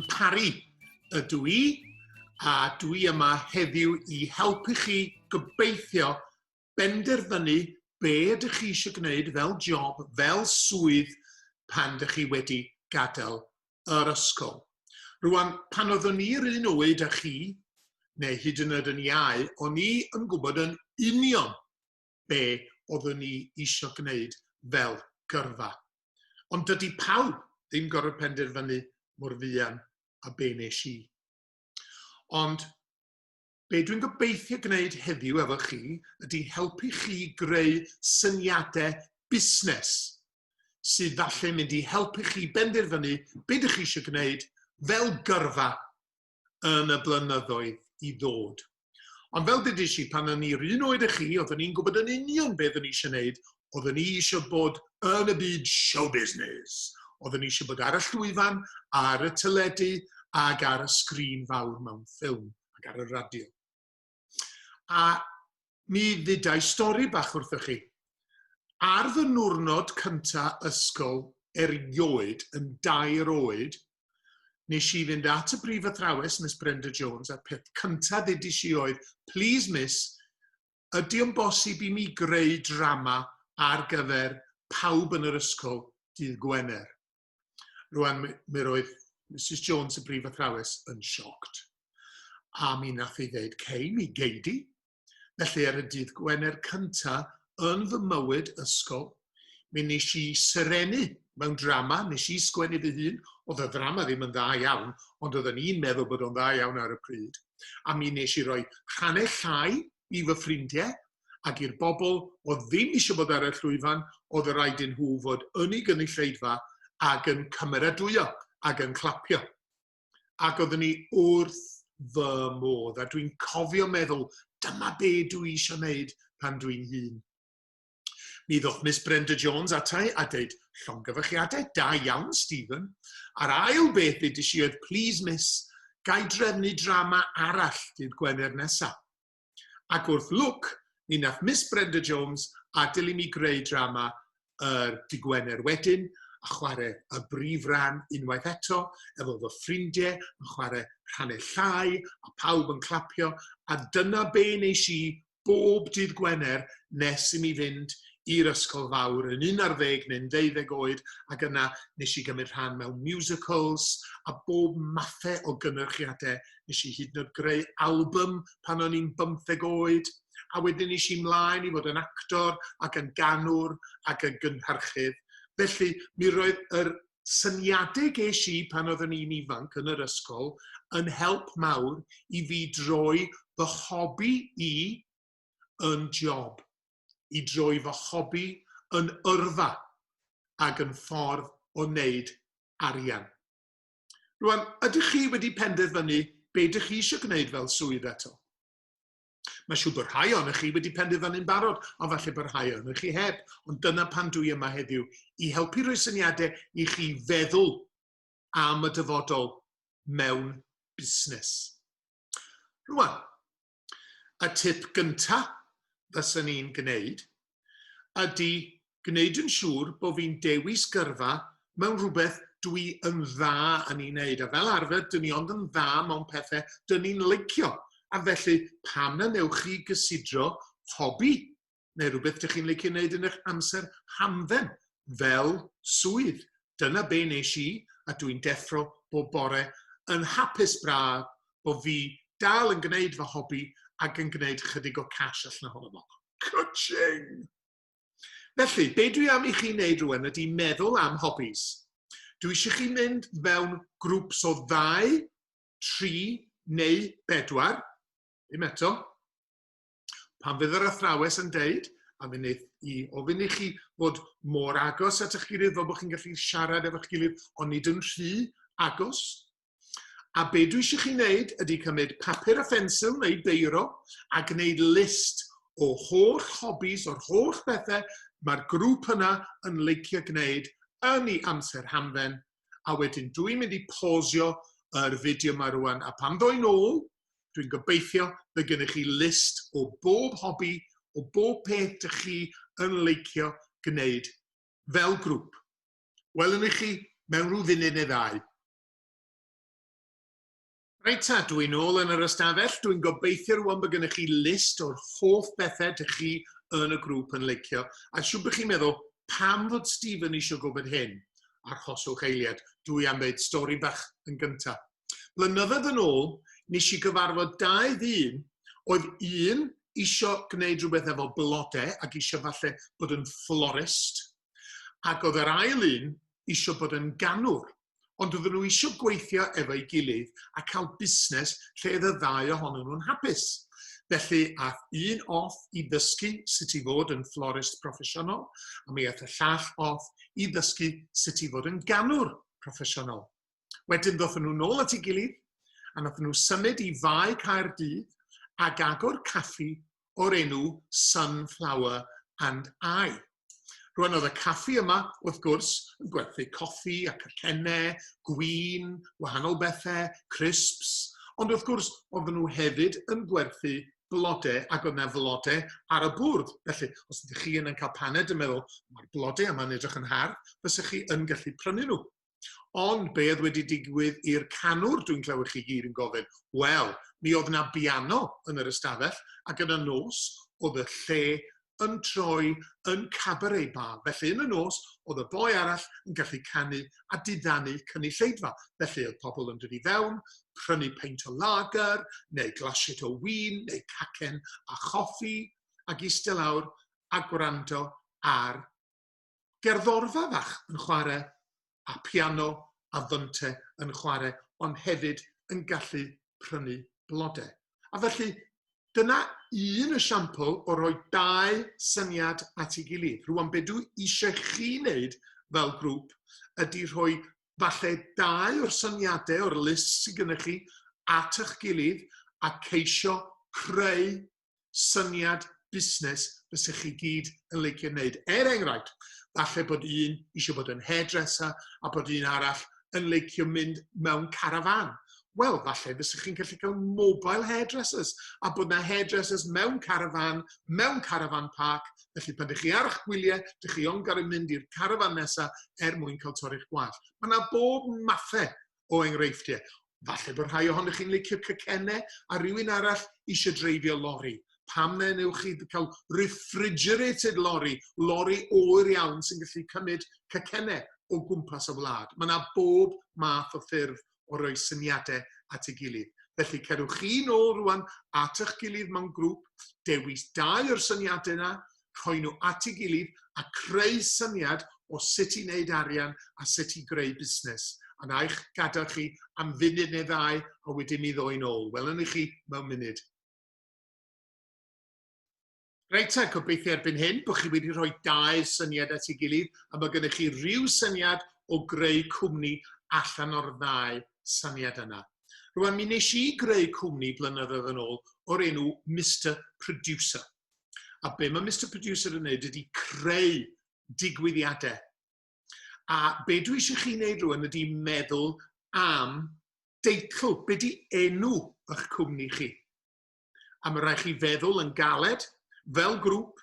Gymharu ydw I, a dwi yma heddiw I helpu chi gobeithio benderfynu be ydych chi eisiau gwneud fel job, fel swydd pan ydych chi wedi gadael yr ysgol. Rwan, pan oeddwn i'r un oed â chi, neu hyd yn oed yn iau, o'n i yn gwybod yn union be oeddwn i eisiau gwneud fel gyrfa. Ond dydy pawb ddim gorfod penderfynu mor fuan a be nes I. Ond be dwi'n gobeithio gwneud heddiw efo chi ydy helpu chi greu syniadau busnes sydd falle mynd I helpu chi benderfynu be ydych chi eisiau gwneud fel gyrfa yn y blynyddoedd I ddod. Ond fel dydych chi, pan o'n i'r un oed â chi, oeddwn i'n gwybod yn union beth o'n I eisiau gwneud, oeddwn I eisiau bod yn y byd show business. Oeddwn I eisiau bod ar y llwyfan, ar y teledu, ac ar y sgrin fawr mewn ffilm, ac ar y radio. A mi ddydau stori bach wrthoch chi. Ar fy niwrnod cyntaf ysgol erioed yn 2 oed, nes I fynd at y brif athrawes, Miss Brenda Jones, a peth cyntaf ddudis I oedd, please miss, ydy o'n bosib I mi greu drama ar gyfer pawb yn yr ysgol dydd Gwener. Rwan, mi roedd Mrs Jones, y brif athrawes, yn sioct. A mi nath I ddeud, cei, mi geidi. Felly ar y dydd Gwener cyntaf yn fy mywyd ysgol, mi nes I syrenu mewn drama, nes I sgwennu fy hun, oedd y drama ddim yn dda iawn, ond oeddwn i'n meddwl bod o'n dda iawn ar y pryd. A mi nes I roi rhannau llai I fy ffrindiau, ac i'r bobl oedd ddim eisiau bod ar y llwyfan, oedd y rhaid I nhw fod yn ei gynulleidfa ac yn cymeradwyo ac yn clapio. Ac oeddwn I wrth fy modd, a dwi'n cofio meddwl, dyma be dwi eisiau gwneud pan dwi'n hun. Mi ddoth Miss Brenda Jones atai a dweud, llongyfarchiadau da iawn, Stephen. A'r ail beth ddudis I oedd, please miss, gai drefnu drama arall dydd Gwener nesaf. Ac wrth lwc, mi nath Miss Brenda Jones adael I mi greu drama dydd Gwener wedyn, a chwarae y brif ran unwaith eto, efo fy ffrindiau yn chwarae rhannau llai, a pawb yn clapio, a dyna be nes I bob dydd Gwener nes I mi fynd i'r ysgol fawr yn 11 neu'n 12 oed, ac yna nes I gymryd rhan mewn musicals a bob mathau o gynhyrchiadau. Nes I hyd yn oed greu album pan o'n i'n 15 oed, a wedyn nes I mlaen I fod yn actor ac yn ganwr ac yn gynhyrchydd. Felly, mi roedd yr syniadau ges I pan oeddwn i'n ifanc yn yr ysgol yn help mawr I fi droi fy hobi I yn job. I droi fy hobi yn yrfa ac yn ffordd o wneud arian. Rwan, ydych chi wedi penderfynu be ydych chi eisiau gwneud fel swydd eto? Mae siŵr bod rhai ohonych chi wedi penderfynu'n barod, a falle bod rhai ohonych chi heb, ond dyna pan dwi yma heddiw I helpu rhoi syniadau I chi feddwl am y dyfodol mewn busnes. Rwan, y tip gyntaf fyswn i'n gwneud ydy gwneud yn siŵr bod fi'n dewis gyrfa mewn rhywbeth dwi yn dda yn ei wneud. A fel arfer, dyn ni ond yn dda mewn pethau dyn ni'n licio. A felly, pam na newch chi gysidro hobi neu rhywbeth dych chi'n licio wneud yn eich amser hamdden fel swydd. Dyna be nes I, a dwi'n deffro bob bore yn hapus braf bod fi dal yn gwneud fy hobi ac yn gwneud chydig o cash allan ohono fo. Coaching! Felly, be dwi am I chi wneud rwan ydy meddwl am hobbies. Dwi eisiau chi mynd fewn grwps o 2, 3 neu 4. Ddim eto. Pan fydd yr athrawes yn deud, a mi wneith I ofyn I chi fod mor agos at eich gilydd fel bod chi'n gallu siarad efo'ch gilydd, ond nid yn rhy agos. A be dwi eisiau chi wneud ydy cymryd papur a phensil neu beiro a gwneud list o holl hobbies, o'r holl bethau mae'r grŵp yna yn licio gwneud yn ei amser hamdden, a wedyn dwi'n mynd I pausio yr fideo yma rwan, a pan ddoi nôl, dwi'n gobeithio bydd gennych chi list o bob hobi, o bob peth dych chi yn licio gwneud fel grŵp. Welwn I chi mewn rhyw funud neu 2. Reit ta, dwi'n ôl yn yr ystafell. Dwi'n gobeithio rwan bod gennych chi list o'r hoff bethau ydych chi yn y grŵp yn licio. A siw bych chi'n meddwl, pam fod Stephen eisiau gwybod hyn? Arhoswch eiliad, dwi am wneud stori bach yn gyntaf. Blynyddoedd yn ôl, nes i gyfarfod dau ddyn, oedd un eisiau gwneud rhywbeth efo blodau ac eisiau falle bod yn florist, ac oedd yr ail un eisiau bod yn ganwr. Ond oedden nhw eisiau gweithio efo'i gilydd a cael busnes lle oedd y ddau ohonyn nhw'n hapus. Felly, ath un off i ddysgu sut i fod yn florist proffesiynol, a mi ath y llall off i ddysgu sut i fod yn ganwr proffesiynol. Wedyn ddothon nhw nôl at ei gilydd, a nathon nhw symud i fai Caerdydd ac agor caffi o'r enw Sunflower and I. Rwan oedd y caffi yma, wrth gwrs, yn gwerthu coffi a cacennau, gwin, wahanol bethau, crisps, ond wrth gwrs, oedden nhw hefyd yn gwerthu blodau ac oedd yna flodau ar y bwrdd. Felly, os ydych chi yn cael paned yn meddwl, mae'r blodau yma'n edrych yn hardd, fysych chi yn gallu prynu nhw. Ond be oedd wedi digwydd i'r canwr, dwi'n clywed chi gyd yn gofyn? Wel, mi oedd yna biano yn yr ystafell, ac yn y nos oedd y lle yn troi yn cabaret bar. Felly yn y nos, oedd y boi arall yn gallu canu a diddannu cynulleidfa. Felly oedd pobl yn dod i fewn, prynu peint o lager, neu glasied o win, neu cacen a choffi, ac eistedd lawr a gwrando ar gerddorfa fach yn chwarae, a piano a ddynte yn chwarae, ond hefyd yn gallu prynu blodau. A felly, dyna un esiampl o roi dau syniad at ei gilydd. Rwan, be dwi eisiau chi wneud fel grŵp ydy rhoi falle dau o'r syniadau o'r list sydd gennych chi at eich gilydd a ceisio creu syniad busnes fysych chi gyd yn licio wneud. Enghraifft, falle bod un eisiau bod yn hairdresser a bod un arall yn licio mynd mewn carafan. Wel, falle fysych chi'n gallu cael mobile hairdressers a bod yna hairdressers mewn carafan park. Felly pan ydych chi ar eich gwyliau, ydych chi ond gael mynd i'r carafan nesaf mwyn cael torri'ch gwallt. Mae yna bob mathau o enghreifftiau. Falle bod rhai ohonych chi'n licio cacennau a rhywun arall eisiau dreifio lori. Pam na newch chi cael refrigerated lori oer iawn sy'n gallu cymryd cacennau o gwmpas y wlad. Mae yna bob math o ffurf o roi syniadau at ei gilydd. Felly, cerwch chi nôl rwan at eich gilydd mewn grŵp, dewis dau o'r syniadau yna, rhoi nhw at ei gilydd a creu syniad o sut i wneud arian a sut i greu busnes. A na eich gadael chi am funud neu ddau a wedyn mi ddoi nôl. Welwn i chi mewn munud. Reit ta, gobeithio erbyn hyn bod chi wedi rhoi dau syniad at ei gilydd a mae gennych chi rhyw syniad o greu cwmni allan o'r ddau syniad yna. Rwan, mi nes i greu cwmni blynyddoedd yn ôl o'r enw Mr Producer. A be mae Mr Producer yn gwneud ydy creu digwyddiadau. A be dwi eisiau chi wneud rwan ydy meddwl am deitl, be di enw eich cwmni chi. A mae rhaid chi feddwl yn galed, fel grŵp,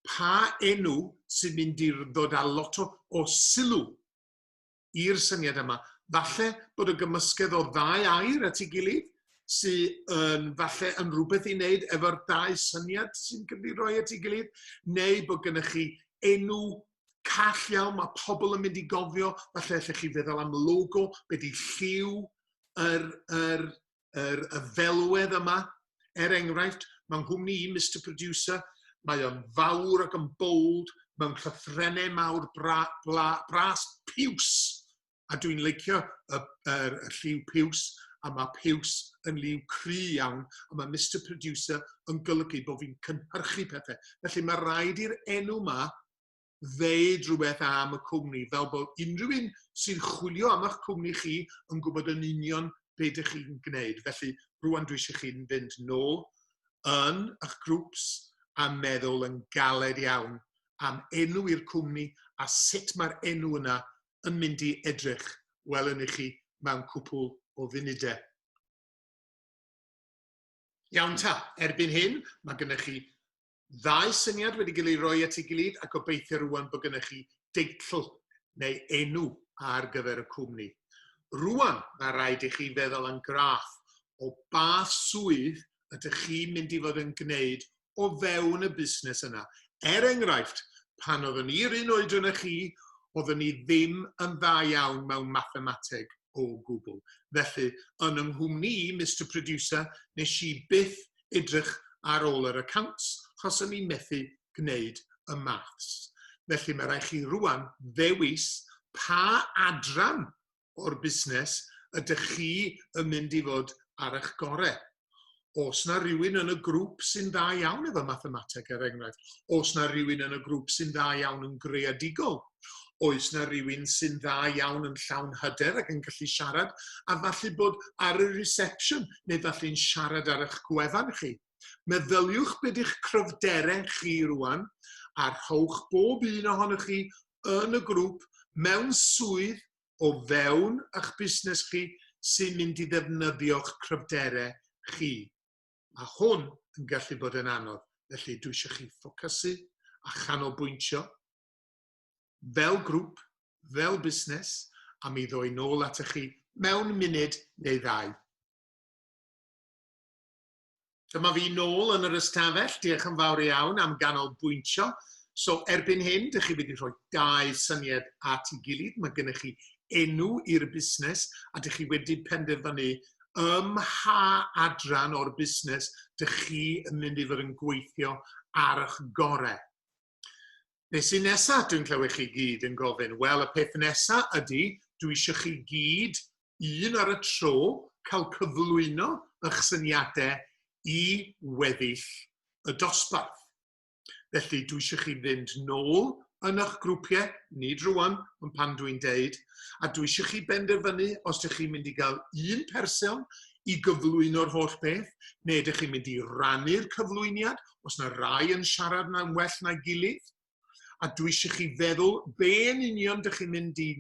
pa enw sy'n mynd i ddod â lot o sylw i'r syniad yma. Falle bod y gymysgedd o ddau air at ei gilydd sy'n falle yn rhywbeth i wneud efo'r dau syniad sy'n gyda'i roi at ei gilydd, neu bod gennych chi enw call iawn, mae pobl yn mynd i gofio, falle allech chi feddwl am logo, be di lliw y ddelwedd yma. Enghraifft, mae'n nghwmni i Mr Producer, mae o'n fawr ac yn bold, mewn llythrennau mawr bras piws. A dwi'n licio y lliw piws, a mae piws yn liw cry iawn, a mae Mr Producer yn golygu bod fi'n cynhyrchu pethau. Felly mae rhaid i'r enw yma ddeud rhywbeth am y cwmni, fel bod unrhyw un sy'n chwilio am eich cwmni chi yn gwybod yn union beth ydych chi'n gwneud. Felly, rwan dwi eisiau chi'n fynd nôl yn eich grŵps a meddwl yn galed iawn am enw i'r cwmni a sut mae'r enw yna yn mynd i edrych, welwn i chi mewn cwpl o funudau. Iawn ta, erbyn hyn, mae gennych chi ddau syniad wedi cael ei roi at ei gilydd a gobeithio rwan bod gennych chi deitl neu enw ar gyfer y cwmni. Rwan, mae rhaid i chi feddwl yn graff o ba swydd ydych chi'n mynd i fod yn gwneud o fewn y busnes yna. Enghraifft, pan oeddwn i'r un oedran â chi, oeddwn i ddim yn dda iawn mewn mathemateg o gwbl. Felly, yn yng nghwmni i, Mr Producer, nes i byth edrych ar ôl yr accounts, achos o'n i methu gwneud y maths. Felly, mae rhaid chi rwan ddewis pa adran o'r busnes ydych chi yn mynd i fod ar eich gorau. Os na rhywun yn y grŵp sy'n dda iawn efo mathemateg, enghraifft. Os na rhywun yn y grŵp sy'n dda iawn yn greadigol. Oes na rhywun sy'n dda iawn yn llawn hyder ac yn gallu siarad, a falle bod ar y reception neu falle'n siarad ar eich gwefan chi. Meddyliwch beth yw'ch cryfderau chi rwan, a rhowch bob un ohonych chi yn y grŵp mewn swydd o fewn eich busnes chi sy'n mynd i ddefnyddio'ch cryfderau chi. Mae hwn yn gallu bod yn anodd, felly dwi eisiau chi ffocysu a chanolbwyntio fel grŵp, fel busnes, a mi ddoi nôl atych chi mewn munud neu ddau. Dyma fi nôl yn yr ystafell, diolch yn fawr iawn am ganolbwyntio. So erbyn hyn, dych chi wedi rhoi 2 syniad at ei gilydd. Mae gennych chi enw i'r busnes a dych chi wedi penderfynu mha adran o'r busnes dych chi yn mynd i fod yn gweithio ar eich gorau. Be sy'n nesaf dwi'n clywed chi gyd yn gofyn? Wel, y peth nesaf ydy, dwi eisiau chi gyd, un ar y tro, cael cyflwyno eich syniadau i weddill y dosbarth. Felly, dwi eisiau chi fynd nôl yn eich grwpiau, nid rwan, ond pan dwi'n deud, a dwi eisiau chi benderfynu os ydych chi'n mynd i gael un person i gyflwyno'r holl beth, neu ydych chi'n mynd i rannu'r cyflwyniad, os yna rai yn siarad na'n well na'i gilydd. A dwi eisiau chi feddwl be yn union ydych chi'n mynd i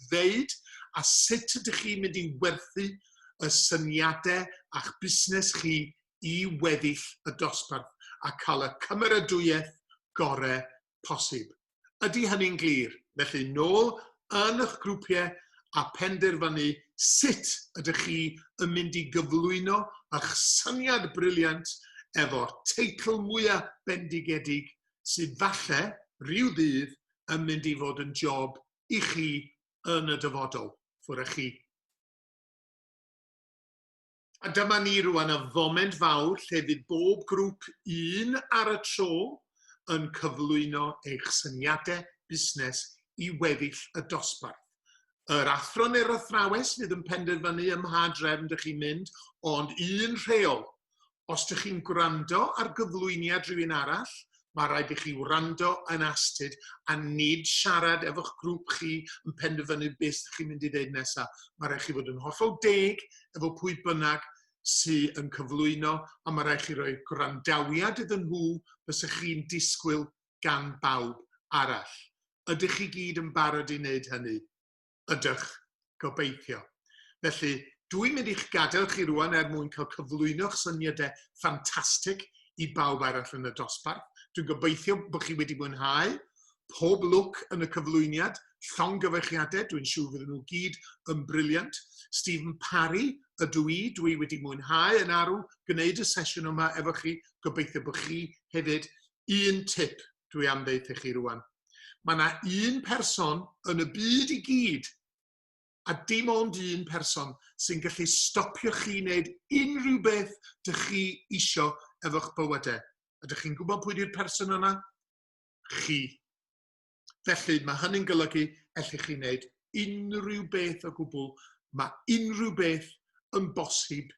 ddeud, a sut ydych chi'n mynd i werthu y syniadau a'ch busnes chi i weddill y dosbarth, a cael y cymeradwyaeth gorau posib. Ydy hynny'n glir? Felly, nôl yn eich grwpiau a penderfynu sut ydych chi yn mynd i gyflwyno eich syniad briliant efo'r teitl mwyaf bendigedig sydd falle rhyw ddydd yn mynd i fod yn job i chi yn y dyfodol. Ffwrdd chi. A dyma ni rwan y foment fawr lle fydd bob grŵp un ar y tro yn cyflwyno eich syniadau busnes i weddill y dosbarth. Yr athro neu'r athrawes fydd yn penderfynu ym mha drefn ydych chi'n mynd, ond un rheol. Os ydych chi'n gwrando ar gyflwyniad rhywun arall, mae rhaid i chi wrando yn astyd a nid siarad efo'ch grŵp chi yn penderfynu beth ydych chi'n mynd i ddeud nesaf. Mae rhaid chi fod yn hollol deg efo pwy bynnag sydd yn cyflwyno, a mae rhaid chi roi gwrandawiad iddyn nhw bysych chi'n disgwyl gan bawb arall. Ydych chi gyd yn barod i wneud hynny? Ydych, gobeithio. Felly, dwi'n mynd i'ch gadael chi rwan mwyn cael cyflwyno'ch syniadau ffantastig i bawb arall yn y dosbarth. Dwi'n gobeithio bod chi wedi mwynhau pob lwc yn y cyflwyniad, llongyfarchiadau, dwi'n siŵr fydden nhw gyd yn briliant. Stephen Parry, ydw i, dwi wedi mwynhau yn arw gwneud y sesiwn yma efo chi, gobeithio bod chi hefyd un tip dwi am ddeud i chi rwan. Mae yna un person yn y byd i gyd, a dim ond un person sy'n gallu stopio chi wneud unrhyw beth dych chi isio efo'ch bywydau. Ydych chi'n gwybod pwy di'r person yna? Chi. Felly mae hynny'n golygu allwch chi wneud unrhyw beth o gwbl. Mae unrhyw beth yn bosib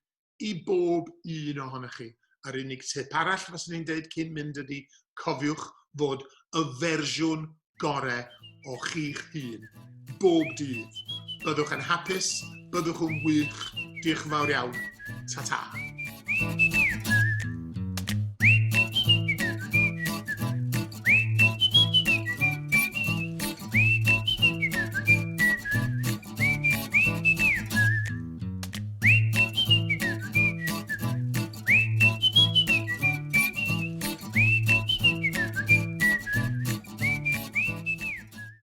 i bob un ohonych chi. Yr unig tip arall fyswn i'n dweud cyn mynd ydy cofiwch fod y fersiwn gorau o chi'ch hun bob dydd. Byddwch yn hapus, byddwch yn wych. Diolch yn fawr iawn. Ta-ta.